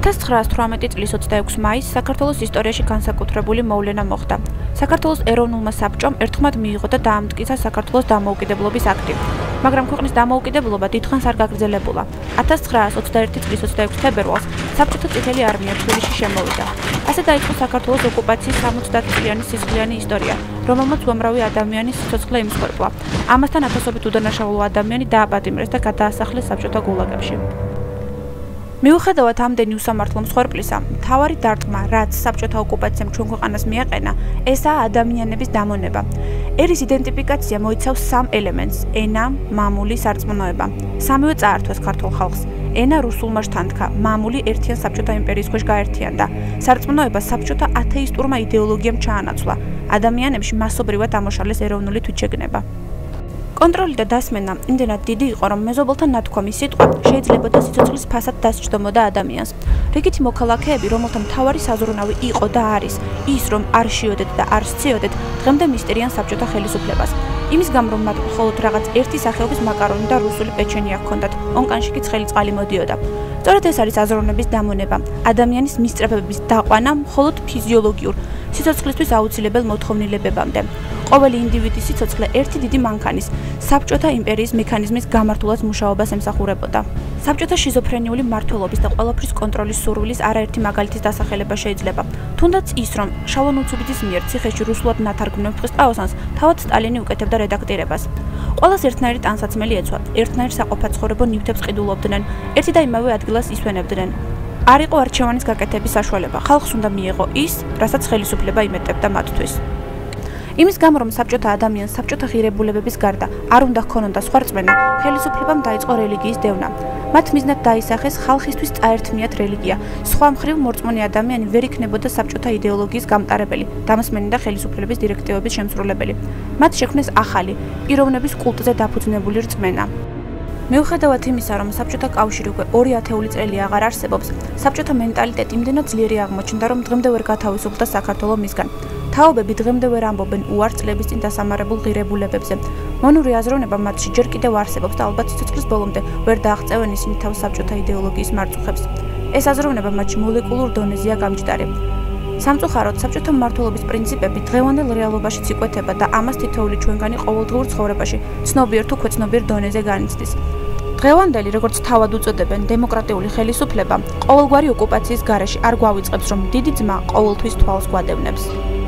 1918 წლის 26 მაისს საქართველოს ისტორიაში განსაკუთრებული მოვლენა მოხდა. საქართველოს ეროვნულმა საბჭომ ერთხმად მიიღო და დაამტკიცა საქართველოს დამოუკიდებლობის აქტი. მაგრამ ქვეყნის დამოუკიდებლობა დიდხანს არ გაგრძელებულა. 1921 წლის 26 თებერვალს საბჭოთა წითელი არმია თბილისში შემოვიდა. ასე დაიწყო საქართველოს ოკუპაციის 70 წლიანი სისხლიანი ისტორია, რომელმაც უამრავი ადამიანის სიცოცხლე იმსხვერპლა. ამასთან ათასობით უდანაშაულო ადამიანი დააპატიმრეს და გადაასახლეს საბჭოთა გულაგებში. მიუხედავად ამდენი უსამართლო მსხვერპლისა, მთავარი დარტყმა, რაც საბჭოთა ოკუპაციამ ჩვენ ქვეყანას მიაყენა, ესაა ადამიანების დამონება. ერის იდენტიფიკაცია მოიცავს სამ ელემენტს: ენა, მამული, სარწმუნოება. სამივე წაართვეს ქართულ ხალხს. ენა რუსულმა შთანთქა, მამული ერთიან საბჭოთა იმპერიის ქვეშ გაერთიანდა. სარწმუნოება საბჭოთა ათეისტურმა იდეოლოგიამ ჩაანაცვლა. ადამიანებში მასობრივად ამოშალეს ეროვნული თვითშეგნება. კონტროლი და დასმენა იმდენად დიდი იყო, რომ მეზობელთა ნათქვამი სიტყვა შეიძლებოდა სიცოცხლის ფასად დასჯდომოდა ადამიანს. რიგითი მოქალაქეები, რომელთა მთავარი საზრუნავი იყო და არის ის, რომ არ შიოდეთ და არ სციოდეთ, დღემდე მისტერიან საბჭოთა ხელისუფლებას. იმის გამო, რომ მათ მხოლოდ რაღაც ერთი სახეობის მაკარონი და რუსული პეჩენი აქონდათ, ონკანში კი ცხელი წყალი მოდიოდა. სწორედ ეს არის აზროვნების დამონება, ადამიანის მისწრაფებების დაყვანა მხოლოდ ფიზიოლოგიურ, სიცოცხლისთვის აუცილებელ მოთხოვნილებებამდე. ყოველი ინდივიდის სიცოცხლე ერთი დიდი მანქანის, საბჭოთა იმპერიის მექანიზმის გამართულად მუშაობას ემსახურებოდა. საბჭოთა შიზოფრენიული მმართველობის და ყველაფრის კონტროლის სურვილის არაერთი მაგალითის დასახელება შეიძლება. თუნდაც ის, რომ შალვა ნუცუბიძის მიერ ციხეში რუსულად ნათარგმნელ „ფყისტაოსანს“ თავად სტალინი უკეთებდა რედაქტირებას. ყველას ერთნაირი ტანსაცმელი ეცვა, ერთნაირ საყოფაცხოვრებო ნივთებს ყიდულობდნენ, ერთი და იმავე ადგილას ისვენებდნენ. არ იყო არჩევანის გაკეთების საშუალება, ხალხს უნდა მიეღო ის, რასაც ხელისუფლება იმეტებდა მათთვის. იმის გამო, რომ საბჭოთა ადამიანს საბჭოთა ღირებულებების გარდა არ უნდა ჰქონოდა სხვა რწმენა, ხელისუფლებამ დაიწყო რელიგიის დევნა. მათ მიზნად დაისახეს ხალხისთვის წაერთმიათ რელიგია. სხვა მხრივ მორწმუნე ადამიანი ვერ იქნებოდა საბჭოთა იდეოლოგიის გამტარებელი, დამსმენი და ხელისუფლების დირექტივების შემსრულებელი. მათ შექმნეს ახალი, პიროვნების კულტზე დაფუძნებული რწმენა. მიუხედავად იმისა, რომ საბჭოთა კავშირი უკვე 2 ათეული წელი აღარ არსებობს, საბჭოთა მენტალიტეტი იმდენად ძლიერი აღმოჩნდა, რომ დღემდე ვერ გათავისუფლდა საქართველო მისგან. თაობები დღემდე ვერ ამბობენ უარს წლების წინ დასამარებულ ღირებულებებზე. მონური აზროვნება მათში ჯერ კიდევ არსებობს და ალბათ სიცოცხლის ბოლომდე ვერ დააღწევენ ისინი თავს საბჭოთა იდეოლოგიის მარწუხებს. ეს აზროვნება მათში მოლეკულურ დონეზეა გამჯდარი. სამწუხაროდ, საბჭოთა მმართველობის პრინციპები დღევანდელ რეალობაშიც იკვეთება და ამას თითოეული ჩვენგანი ყოველდღიურ ცხოვრებაში ცნობიერ თუ ქვეცნობიერ დონეზე განიცდის. დღევანდელი, როგორც თავად უწოდებენ, დემოკრატიული ხელისუფლება ყოველგვარი ოკუპაციის გარეშე არ გვავიწყებს, რომ დიდი ძმა ყოველთვის თვალს გვადევნებს.